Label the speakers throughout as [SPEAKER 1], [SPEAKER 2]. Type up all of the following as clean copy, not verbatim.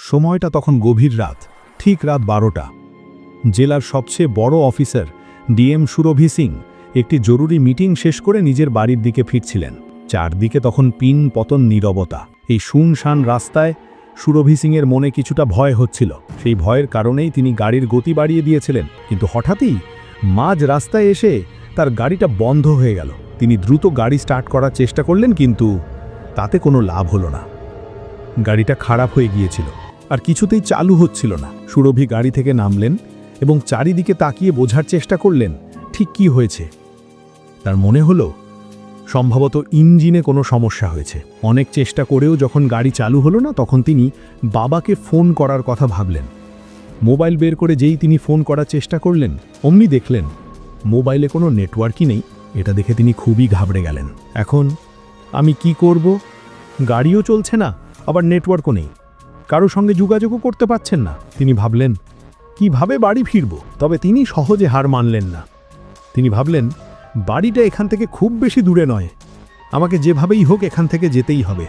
[SPEAKER 1] সময়টা তখন গভীর রাত, ঠিক রাত 12টা। জেলার সবচেয়ে বড় অফিসার ডিএম সুরভি সিং একটি জরুরি মিটিং শেষ করে নিজের বাড়ির দিকে ফিরছিলেন। চারদিকে তখন পিন পতন নীরবতা। এই শুনশান রাস্তায় সুরভি সিংয়ের মনে কিছুটা ভয় হচ্ছিল। সেই ভয়ের কারণেই তিনি গাড়ির গতি বাড়িয়ে দিয়েছিলেন, কিন্তু হঠাৎই মাঝ রাস্তায় এসে তার গাড়িটা বন্ধ হয়ে গেল। তিনি দ্রুত গাড়ি স্টার্ট করার চেষ্টা করলেন, কিন্তু তাতে কোনো লাভ হলো না। গাড়িটা খারাপ হয়ে গিয়েছিল আর কিছুতেই চালু হচ্ছিল না। সুরভি গাড়ি থেকে নামলেন এবং চারিদিকে তাকিয়ে বোঝার চেষ্টা করলেন ঠিক কি হয়েছে। তার মনে হলো সম্ভবত ইঞ্জিনে কোনো সমস্যা হয়েছে। অনেক চেষ্টা করেও যখন গাড়ি চালু হলো না, তখন তিনি বাবাকে ফোন করার কথা ভাবলেন। মোবাইল বের করে যেই তিনি ফোন করার চেষ্টা করলেন, অমনি দেখলেন মোবাইলে কোনো নেটওয়ার্কই নেই। এটা দেখে তিনি খুবই ঘাবড়ে গেলেন। এখন আমি কি করব? গাড়িও চলছে না, আবার নেটওয়ার্কও নেই, কারো সঙ্গে যোগাযোগও করতে পারছেন না। তিনি ভাবলেন কিভাবে বাড়ি ফিরব। তবে তিনি সহজে হার মানলেন না। তিনি ভাবলেন বাড়িটা এখান থেকে খুব বেশি দূরে নয়, আমাকে যেভাবেই হোক এখান থেকে যেতেই হবে।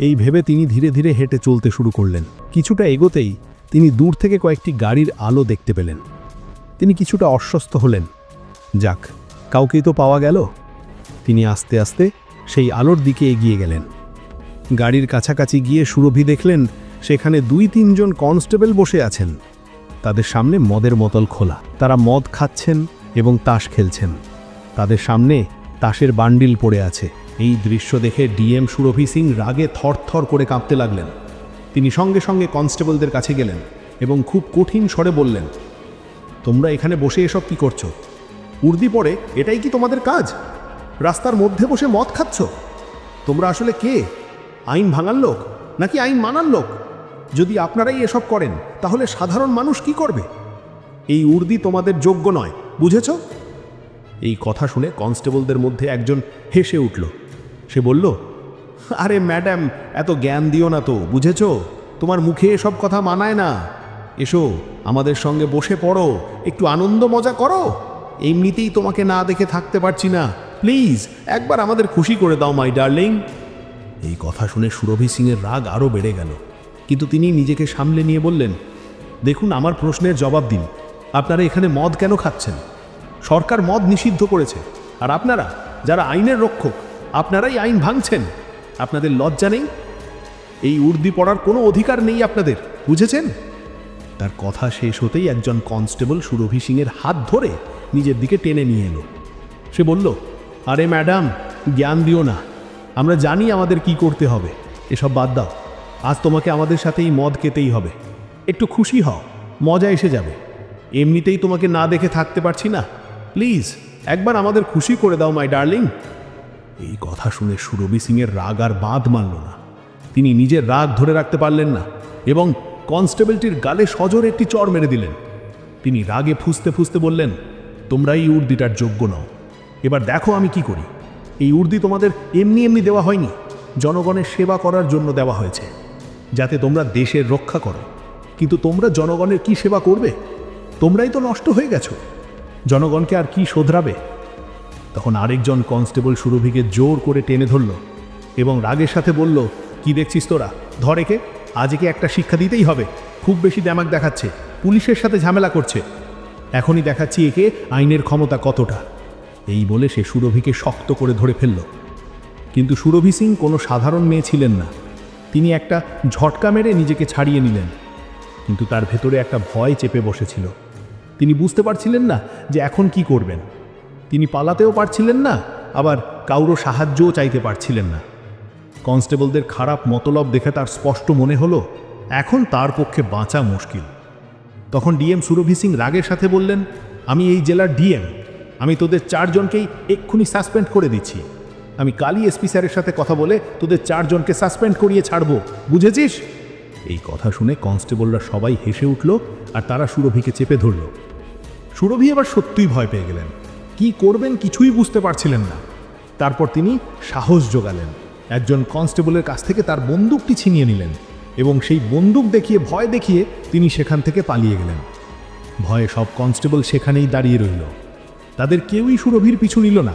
[SPEAKER 1] এই ভেবে তিনি ধীরে ধীরে হেঁটে চলতে শুরু করলেন। কিছুটা এগোতেই তিনি দূর থেকে কয়েকটি গাড়ির আলো দেখতে পেলেন। তিনি কিছুটা অস্বস্ত হলেন। যাক, কাউকেই তো পাওয়া গেল। তিনি আস্তে আস্তে সেই আলোর দিকে এগিয়ে গেলেন। গাড়ির কাছাকাছি গিয়ে সুরভি দেখলেন সেখানে 2-3 জন কনস্টেবল বসে আছেন। তাদের সামনে মদের বোতল খোলা। তারা মদ খাচ্ছেন এবং তাস খেলছেন। তাদের সামনে তাসের বান্ডিল পড়ে আছে। এই দৃশ্য দেখে ডিএম সুরভি সিং রাগে থরথর করে কাঁপতে লাগলেন। তিনি সঙ্গে সঙ্গে কনস্টেবলদের কাছে গেলেন এবং খুব কঠিন স্বরে বললেন, তোমরা এখানে বসে এসব কি করছো? উর্দি পরে এটাই কি তোমাদের কাজ? রাস্তার মধ্যে বসে মদ খাচ্ছ? তোমরা আসলে কে? আইন ভাঙার লোক নাকি আইন মানার লোক? যদি আপনারাই এসব করেন তাহলে সাধারণ মানুষ কি করবে? এই উর্দি তোমাদের যোগ্য নয়, বুঝেছ? এই কথা শুনে কনস্টেবলদের মধ্যে একজন হেসে উঠল। সে বলল, আরে ম্যাডাম, এত জ্ঞান দিও না তো, বুঝেছ? তোমার মুখে এসব কথা মানায় না। এসো, আমাদের সঙ্গে বসে পড়ো, একটু আনন্দ মজা করো। এমনিতেই তোমাকে না দেখে থাকতে পারছি না। প্লিজ একবার আমাদের খুশি করে দাও মাই ডার্লিং। এই কথা শুনে সুরভি সিংয়ের রাগ আরও বেড়ে গেল, কিন্তু তিনি নিজেকে সামলে নিয়ে বললেন, দেখুন, আমার প্রশ্নের জবাব দিন। আপনারা এখানে মদ কেন খাচ্ছেন? সরকার মদ নিষিদ্ধ করেছে, আর আপনারা যারা আইনের রক্ষক, আপনারাই আইন ভাঙছেন। আপনাদের লজ্জা নেই? এই উর্দি পড়ার কোনো অধিকার নেই আপনাদের, বুঝেছেন? তার কথা শেষ হতেই একজন কনস্টেবল সুরভি সিংয়ের হাত ধরে নিজের দিকে টেনে নিয়ে এলো। সে বলল, আরে ম্যাডাম, জ্ঞান দিও না, আমরা জানি আমাদের কি করতে হবে। এসব বাদ দাও। আজ তোমাকে আমাদের সাথে এই মদ খেতেই হবে। একটু খুশি হও, মজা এসে যাবে। এমনিতেই তোমাকে না দেখে থাকতে পারছি না। প্লিজ একবার আমাদের খুশি করে দাও মাই ডার্লিং। এই কথা শুনে সুরভি সিংয়ের রাগ আর বাঁধ মানল না। তিনি নিজের রাগ ধরে রাখতে পারলেন না এবং কনস্টেবলটির গালে সজোরে একটি চড় মেরে দিলেন। তিনি রাগে ফুঁসতে ফুঁসতে বললেন, তোমরা এই উর্দিটার যোগ্য নও। এবার দেখো আমি কি করি। এই উর্দি তোমাদের এমনি এমনি দেওয়া হয়নি, জনগণের সেবা করার জন্য দেওয়া হয়েছে, যাতে তোমরা দেশের রক্ষা করো। কিন্তু তোমরা জনগণের কি সেবা করবে? তোমরাই তো নষ্ট হয়ে গেছো। জনগণকে আর কি শোধরাবে? তখন আরেকজন কনস্টেবল সুরভিকে জোর করে টেনে ধরল এবং রাগের সাথে বলল, কি দেখছিস তোরা? ধর একে, আজ একে একটা শিক্ষা দিতেই হবে। খুব বেশি দ্যামাক দেখাচ্ছে, পুলিশের সাথে ঝামেলা করছে। এখনই দেখাচ্ছি একে আইনের ক্ষমতা কতটা। এই বলে সে সুরভিকে শক্ত করে ধরে ফেলল। কিন্তু সুরভি সিং কোনো সাধারণ মেয়ে ছিলেন না। তিনি একটা ঝটকা মেরে নিজেকে ছাড়িয়ে নিলেন, কিন্তু তার ভেতরে একটা ভয় চেপে বসেছিল। তিনি বুঝতে পারছিলেন না যে এখন কি করবেন। তিনি পালাতেও পারছিলেন না, আবার কারো সাহায্যও চাইতে পারছিলেন না। কনস্টেবলদের খারাপ মতলব দেখে তার স্পষ্ট মনে হলো এখন তার পক্ষে বাঁচা মুশকিল। তখন ডিএম সুরভি সিং রাগের সাথে বললেন, আমি এই জেলার ডিএম, আমি তোদের 4 জনকেই এক্ষুনি সাসপেন্ড করে দিচ্ছি। আমি কালই এসপি স্যারের সাথে কথা বলে তোদের 4 জনকে সাসপেন্ড করিয়ে ছাড়বো, বুঝেছিস? এই কথা শুনে কনস্টেবলরা সবাই হেসে উঠল আর তারা সুরভিকে চেপে ধরল। সুরভি এবার সত্যিই ভয় পেয়ে গেলেন। কি করবেন কিছুই বুঝতে পারছিলেন না। তারপর তিনি সাহস জোগালেন। একজন কনস্টেবলের কাছ থেকে তার বন্দুকটি ছিনিয়ে নিলেন এবং সেই বন্দুক দেখিয়ে ভয় দেখিয়ে তিনি সেখান থেকে পালিয়ে গেলেন। ভয়ে সব কনস্টেবল সেখানেই দাঁড়িয়ে রইল। তাদের কেউই সুরভির পিছু নিল না।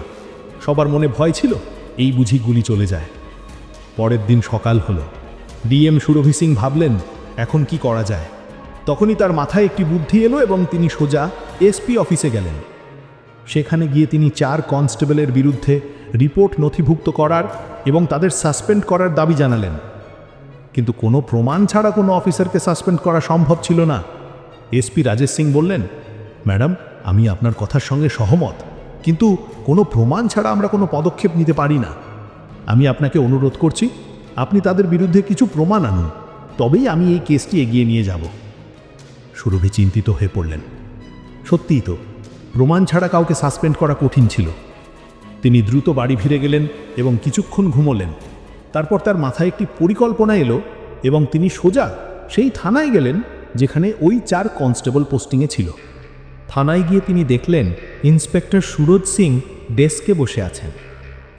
[SPEAKER 1] সবার মনে ভয় ছিল এই বুঝি গুলি চলে যায়। পরের দিন সকাল হলো। ডিএম সুরভি সিং ভাবলেন এখন কি করা যায়? তখনই তার মাথায় একটি বুদ্ধি এলো এবং তিনি সোজা এসপি অফিসে গেলেন। সেখানে গিয়ে তিনি 4 কনস্টেবলের বিরুদ্ধে রিপোর্ট নথিভুক্ত করার এবং তাদের সাসপেন্ড করার দাবি জানালেন। কিন্তু কোনো প্রমাণ ছাড়া কোনো অফিসারকে সাসপেন্ড করা সম্ভব ছিল না। এসপি রাজেশ সিং বললেন, ম্যাডাম, আমি আপনার কথার সঙ্গে সহমত, কিন্তু কোনো প্রমাণ ছাড়া আমরা কোনো পদক্ষেপ নিতে পারি না। আমি আপনাকে অনুরোধ করছি, আপনি তাদের বিরুদ্ধে কিছু প্রমাণ আনুন, তবেই আমি এই কেসটি এগিয়ে নিয়ে যাব। সুরভি চিন্তিত হয়ে পড়লেন। সত্যিই তো, প্রমাণ ছাড়া কাউকে সাসপেন্ড করা কঠিন ছিল। তিনি দ্রুত বাড়ি ফিরে গেলেন এবং কিছুক্ষণ ঘুমোলেন। তারপর তার মাথায় একটি পরিকল্পনা এলো এবং তিনি সোজা সেই থানায় গেলেন যেখানে ওই 4 কনস্টেবল পোস্টিংয়ে ছিল। থানায় গিয়ে তিনি দেখলেন ইন্সপেক্টর সুরজ সিং ডেস্কে বসে আছেন।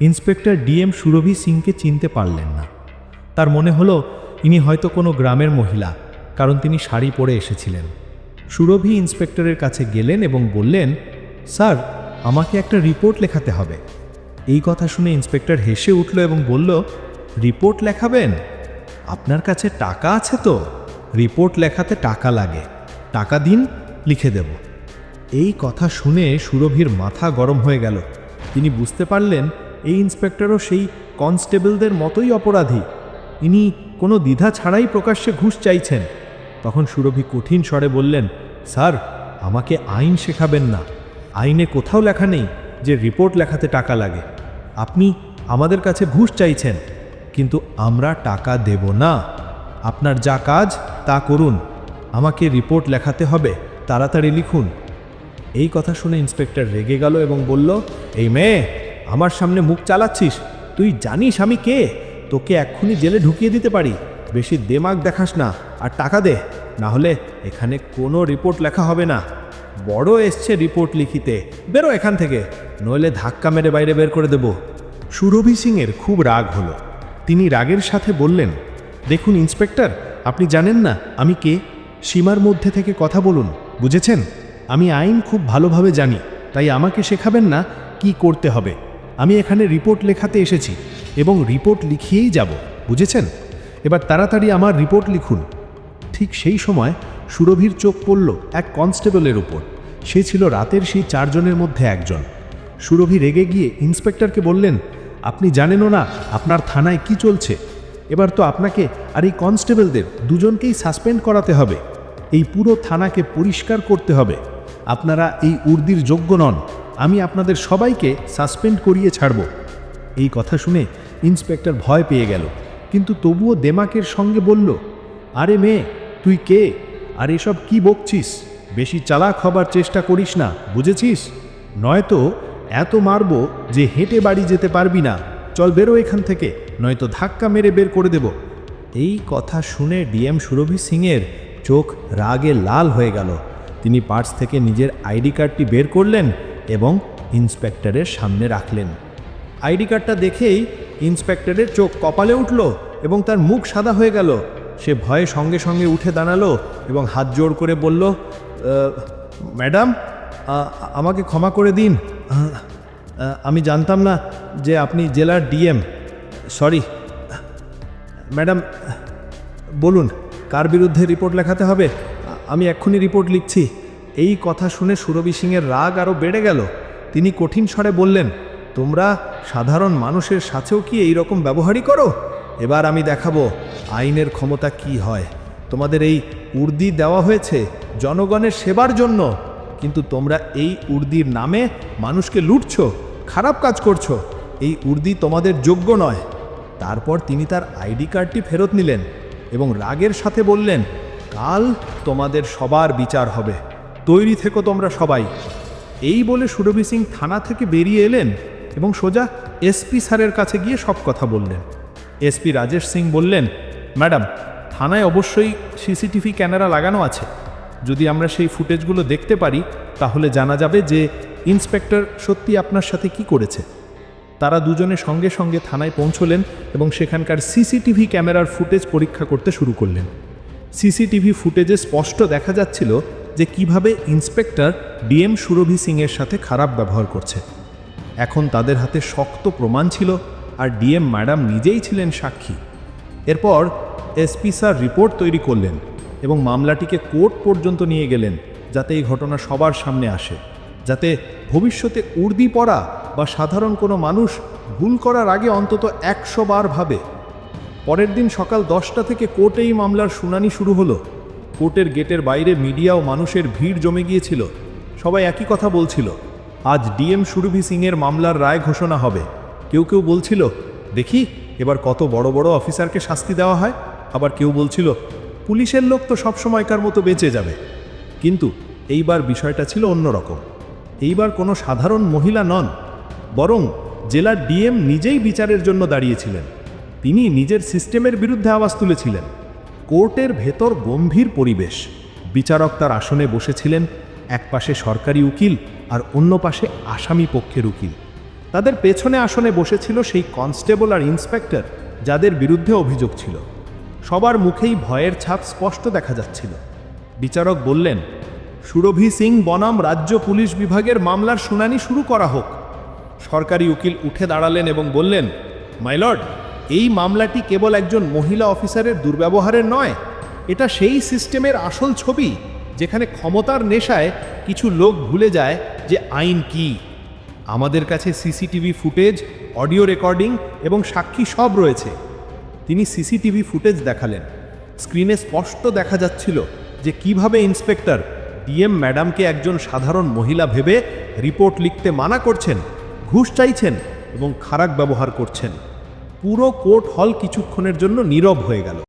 [SPEAKER 1] ইন্সপেক্টর ডিএম সুরভি সিংকে চিনতে পারলেন না। তার মনে হলো ইনি হয়তো কোনো গ্রামের মহিলা, কারণ তিনি শাড়ি পরে এসেছিলেন। সুরভি ইন্সপেক্টরের কাছে গেলেন এবং বললেন, স্যার, আমাকে একটা রিপোর্ট লেখাতে হবে। এই কথা শুনে ইন্সপেক্টর হেসে উঠল এবং বলল, রিপোর্ট লেখাবেন? আপনার কাছে টাকা আছে তো? রিপোর্ট লেখাতে টাকা লাগে, টাকা দিন, লিখে দেব। এই কথা শুনে সুরভির মাথা গরম হয়ে গেল। তিনি বুঝতে পারলেন এই ইন্সপেক্টরও সেই কনস্টেবলদের মতোই অপরাধী। ইনি কোনো দ্বিধা ছাড়াই প্রকাশ্যে ঘুষ চাইছেন। তখন সুরভি কঠিন স্বরে বললেন, স্যার, আমাকে আইন শেখাবেন না। আইনে কোথাও লেখা নেই যে রিপোর্ট লেখাতে টাকা লাগে। আপনি আমাদের কাছে ঘুষ চাইছেন, কিন্তু আমরা টাকা দেব না। আপনার যা কাজ তা করুন, আমাকে রিপোর্ট লেখাতে হবে, তাড়াতাড়ি লিখুন। এই কথা শুনে ইন্সপেক্টর রেগে গেল এবং বলল, এই মেয়ে, আমার সামনে মুখ চালাচ্ছিস? তুই জানিস আমি কে? তোকে এক্ষুনি জেলে ঢুকিয়ে দিতে পারি। বেশি দেমাগ দেখাস না, আর টাকা দে, না হলে এখানে কোনো রিপোর্ট লেখা হবে না। বড় এসছে রিপোর্ট লিখিতে, বেরো এখান থেকে, নইলে ধাক্কা মেরে বাইরে বের করে দেব। সুরভি সিংয়ের খুব রাগ হলো। তিনি রাগের সাথে বললেন, দেখুন ইন্সপেক্টর, আপনি জানেন না আমি কে? সীমার মধ্যে থেকে কথা বলুন, বুঝেছেন? আমি আইন খুব ভালোভাবে জানি, তাই আমাকে শেখাবেন না কি করতে হবে। আমি এখানে রিপোর্ট লেখাতে এসেছি এবং রিপোর্ট লিখিয়েই যাব, বুঝেছেন? এবার তাড়াতাড়ি আমার রিপোর্ট লিখুন। ঠিক সেই সময় সুরভির চোখ পড়ল এক কনস্টেবলের উপর। সে ছিল রাতের সেই 4 জনের মধ্যে একজন। সুরভি রেগে গিয়ে ইন্সপেক্টরকে বললেন, আপনি জানেনও না আপনার থানায় কি চলছে? এবার তো আপনাকে আর এই কনস্টেবলদের দুজনকেই সাসপেন্ড করাতে হবে। এই পুরো থানাকে পরিষ্কার করতে হবে। আপনারা এই উর্দির যোগ্য নন। আমি আপনাদের সবাইকে সাসপেন্ড করিয়ে ছাড়ব। এই কথা শুনে ইন্সপেক্টর ভয় পেয়ে গেল, কিন্তু তবুও দেমাকের সঙ্গে বলল, আরে মেয়ে, তুই কে? আর এসব কি বকছিস? বেশি চালাক হবার চেষ্টা করিস না, বুঝেছিস? নয়তো এত মারব যে হেঁটে বাড়ি যেতে পারবি না। চল বেরো এখান থেকে, নয়তো ধাক্কা মেরে বের করে দেব। এই কথা শুনে ডিএম সুরভি সিংয়ের চোখ রাগে লাল হয়ে গেল। তিনি পার্স থেকে নিজের আইডি কার্ডটি বের করলেন এবং ইন্সপেক্টরের সামনে রাখলেন। আইডি কার্ডটা দেখেই ইন্সপেক্টরের চোখ কপালে উঠল এবং তার মুখ সাদা হয়ে গেল। সে ভয়ে সঙ্গে সঙ্গে উঠে দাঁড়ালো এবং হাত জোড় করে বলল, ম্যাডাম, আমাকে ক্ষমা করে দিন। আমি জানতাম না যে আপনি জেলার ডিএম। Sorry madam. বলুন, কার বিরুদ্ধে রিপোর্ট লেখাতে হবে? আমি এক্ষুনি রিপোর্ট লিখছি। এই কথা শুনে সুরভি সিংয়ের রাগ আরও বেড়ে গেল। তিনি কঠিন স্বরে বললেন, তোমরা সাধারণ মানুষের সাথেও কি এই রকম ব্যবহারই করো? এবার আমি দেখাবো আইনের ক্ষমতা কি হয়। তোমাদের এই উর্দি দেওয়া হয়েছে জনগণের সেবার জন্য, কিন্তু তোমরা এই উর্দির নামে মানুষকে লুটছো, খারাপ কাজ করছো। এই উর্দি তোমাদের যোগ্য নয়। তারপর তিনি তার আইডি কার্ডটি ফেরত নিলেন এবং রাগের সাথে বললেন, কাল তোমাদের সবার বিচার হবে, তৈরি থেকো তোমরা সবাই। এই বলে সুরভি সিং থানা থেকে বেরিয়ে এলেন এবং সোজা এসপি স্যারের কাছে গিয়ে সব কথা বললেন। এসপি রাজেশ সিং বললেন, ম্যাডাম, থানায় অবশ্যই সিসিটিভি ক্যামেরা লাগানো আছে। যদি আমরা সেই ফুটেজগুলো দেখতে পারি তাহলে জানা যাবে যে ইন্সপেক্টর সত্যি আপনার সাথে কি করেছে। তারা দুজনে সঙ্গে সঙ্গে থানায় পৌঁছলেন এবং সেখানকার সিসিটিভি ক্যামেরার ফুটেজ পরীক্ষা করতে শুরু করলেন। সিসিটিভি ফুটেজে স্পষ্ট দেখা যাচ্ছিল যে কিভাবে ইন্সপেক্টর ডিএম সুরভি সিংয়ের সাথে খারাপ ব্যবহার করছে। এখন তাদের হাতে শক্ত প্রমাণ ছিল আর ডিএম ম্যাডাম নিজেই ছিলেন সাক্ষী। এরপর এসপি স্যার রিপোর্ট তৈরি করলেন এবং মামলাটিকে কোর্ট পর্যন্ত নিয়ে গেলেন, যাতে এই ঘটনা সবার সামনে আসে, যাতে ভবিষ্যতে উর্দি পড়া বা সাধারণ কোনো মানুষ ভুল করার আগে অন্তত 100 বার ভাবে। পরের দিন সকাল 10টা থেকে কোর্টে এই মামলার শুনানি শুরু হলো। কোর্টের গেটের বাইরে মিডিয়া ও মানুষের ভিড় জমে গিয়েছিল। সবাই একই কথা বলছিল, আজ ডিএম সুরভি সিংয়ের মামলার রায় ঘোষণা হবে। কেউ কেউ বলছিল, দেখি এবার কত বড় বড় অফিসারকে শাস্তি দেওয়া হয়। আবার কেউ বলছিল, পুলিশের লোক তো সবসময়কার মতো বেঁচে যাবে। কিন্তু এইবার বিষয়টা ছিল অন্যরকম। এইবার কোনো সাধারণ মহিলা নন, বরং জেলার ডিএম নিজেই বিচারের জন্য দাঁড়িয়েছিলেন। তিনি নিজের সিস্টেমের বিরুদ্ধে আওয়াজ তুলেছিলেন। কোর্টের ভেতর গম্ভীর পরিবেশ। বিচারক তার আসনে বসেছিলেন, এক পাশে সরকারি উকিল আর অন্য পাশে আসামি পক্ষের উকিল। তাদের পেছনে আসনে বসেছিল সেই কনস্টেবল আর ইন্সপেক্টর যাদের বিরুদ্ধে অভিযোগ ছিল। সবার মুখেই ভয়ের ছাপ স্পষ্ট দেখা যাচ্ছিল। বিচারক বললেন, সুরভি সিং বনাম রাজ্য পুলিশ বিভাগের মামলার শুনানি শুরু করা হোক। সরকারি উকিল উঠে দাঁড়ালেন এবং বললেন, মাই লর্ড, এই মামলাটি কেবল একজন মহিলা অফিসারের দুর্ব্যবহারের নয়, এটা সেই সিস্টেমের আসল ছবি যেখানে ক্ষমতার নেশায় কিছু লোক ভুলে যায় যে আইন কি। আমাদের কাছে সিসিটিভি ফুটেজ, অডিও রেকর্ডিং এবং সাক্ষী সব রয়েছে। তিনি সিসিটিভি ফুটেজ দেখালেন। স্ক্রিনে স্পষ্ট দেখা যাচ্ছিল যে কিভাবে ইন্সপেক্টর ডিএম ম্যাডামকে একজন সাধারণ মহিলা ভেবে রিপোর্ট লিখতে মানা করছেন, ঘুষ চাইছেন এবং খারাপ ব্যবহার করছেন। পুরো কোর্ট হল কিছুক্ষণের জন্য নীরব হয়ে গেল।